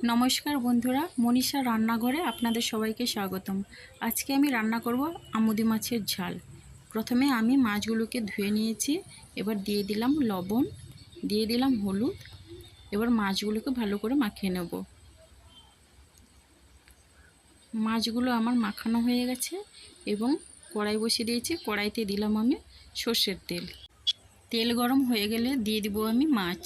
নমস্কার বন্ধুরা, মনীষা রান্নাঘরে আপনাদের সবাইকে স্বাগতম। আজকে আমি রান্না করব আমুদি মাছের ঝাল। প্রথমে আমি মাছগুলোকে ধুয়ে নিয়েছি। এবার দিয়ে দিলাম লবণ, দিয়ে দিলাম হলুদ। এবার মাছগুলোকে ভালো করে মাখিয়ে নেব। মাছগুলো আমার মাখানো হয়ে গেছে এবং কড়াই বসিয়ে দিয়েছি। কড়াইতে দিলাম আমি সর্ষের তেল। তেল গরম হয়ে গেলে দিয়ে দিব আমি মাছ।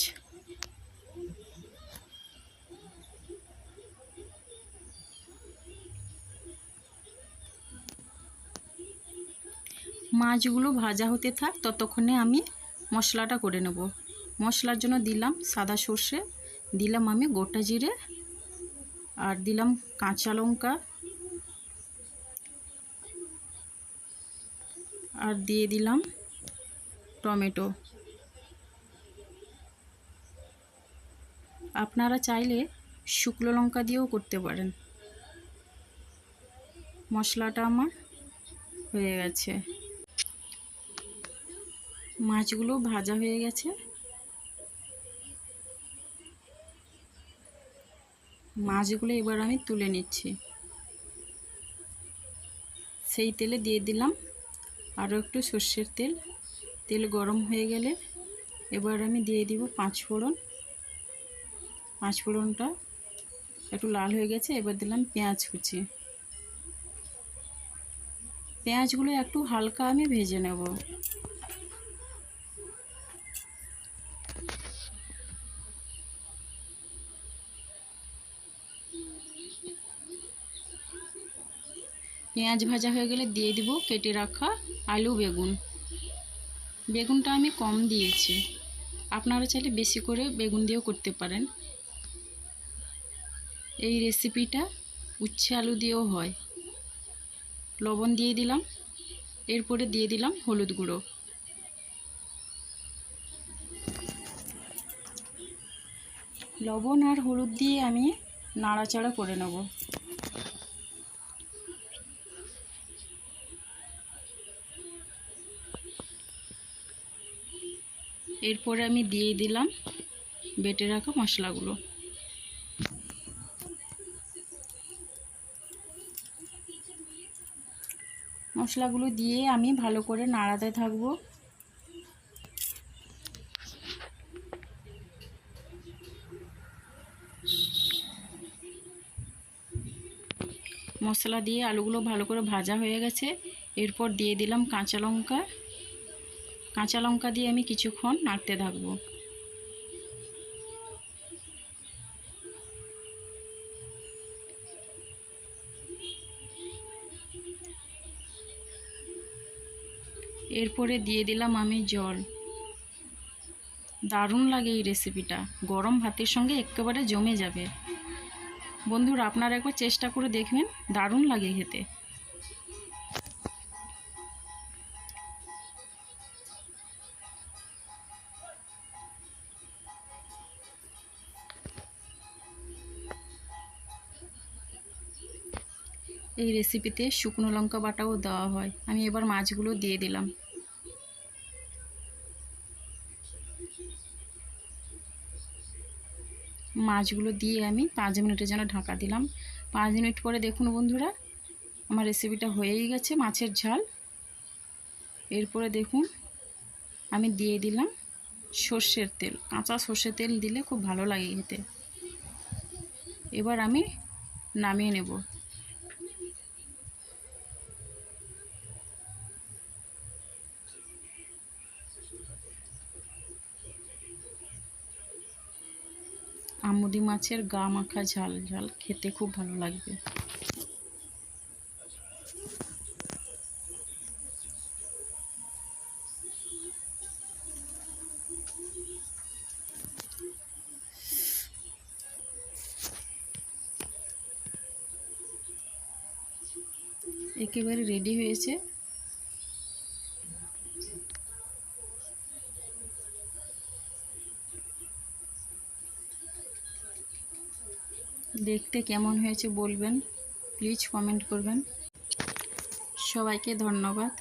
মাছগুলো ভাজা হতে থাক, ততক্ষণে আমি মশলাটা করে নেব। মশলার জন্য দিলাম সাদা সর্ষে, দিলাম আমি গোটা জিরে, আর দিলাম কাঁচা লঙ্কা, আর দিয়ে দিলাম টমেটো। আপনারা চাইলে শুকনো লঙ্কা দিয়েও করতে পারেন। মশলাটা আমার হয়ে গেছে। মাছগুলো ভাজা হয়ে গেছে। মাছগুলো এবার আমি তুলে নিচ্ছি। সেই তেলে দিয়ে দিলাম আরও একটু সর্ষের তেল। তেল গরম হয়ে গেলে এবার আমি দিয়ে দিব পাঁচফোড়ন। পাঁচফোড়নটা একটু লাল হয়ে গেছে। এবার দিলাম পেঁয়াজ কুচি। পেঁয়াজগুলো একটু হালকা আমি ভেজে নেব। পেঁয়াজ ভাজা হয়ে গেলে দিয়ে দিব কেটে রাখা আলু বেগুন। বেগুনটা আমি কম দিয়েছি, আপনারা চাইলে বেশি করে বেগুন দিয়েও করতে পারেন। এই রেসিপিটা উচ্ছে আলু দিয়েও হয়। লবণ দিয়ে দিলাম, এরপরে দিয়ে দিলাম হলুদ গুঁড়ো। লবণ আর হলুদ দিয়ে আমি নাড়াচাড়া করে নেব। এরপরে আমি দিয়ে দিলাম বেটে রাখা মশলাগুলো। মশলাগুলো দিয়ে আমি ভালো করে নাড়াতে থাকবো। মশলা দিয়ে আলুগুলো ভালো করে ভাজা হয়ে গেছে। এরপর দিয়ে দিলাম কাঁচা লঙ্কা। কাঁচা লঙ্কা দিয়ে আমি কিছুক্ষণ নাড়তে থাকবো। এরপরে দিয়ে দিলাম আমি জল। দারুণ লাগে এই রেসিপিটা, গরম ভাতের সঙ্গে একেবারে জমে যাবে। বন্ধুরা, আপনারা একবার চেষ্টা করে দেখবেন, দারুণ লাগে খেতে। এই রেসিপিতে শুকনো লঙ্কা বাটাও দেওয়া হয়। আমি এবার মাছগুলো দিয়ে দিলাম। মাছগুলো দিয়ে আমি 5 মিনিটের জন্য ঢাকা দিলাম। 5 মিনিট পরে দেখুন বন্ধুরা, আমার রেসিপিটা হয়েই গেছে, মাছের ঝাল। এরপরে দেখুন আমি দিয়ে দিলাম সর্ষের তেল। কাঁচা সর্ষের তেল দিলে খুব ভালো লাগে খেতে। এবার আমি নামিয়ে নেব। আমুদি মাছের গা মাখা ঝাল ঝাল খেতে খুব ভালো লাগবে। একেবারে রেডি হয়েছে। দেখতে কেমন হয়েছে বলবেন, প্লিজ কমেন্ট করবেন। সবাইকে ধন্যবাদ।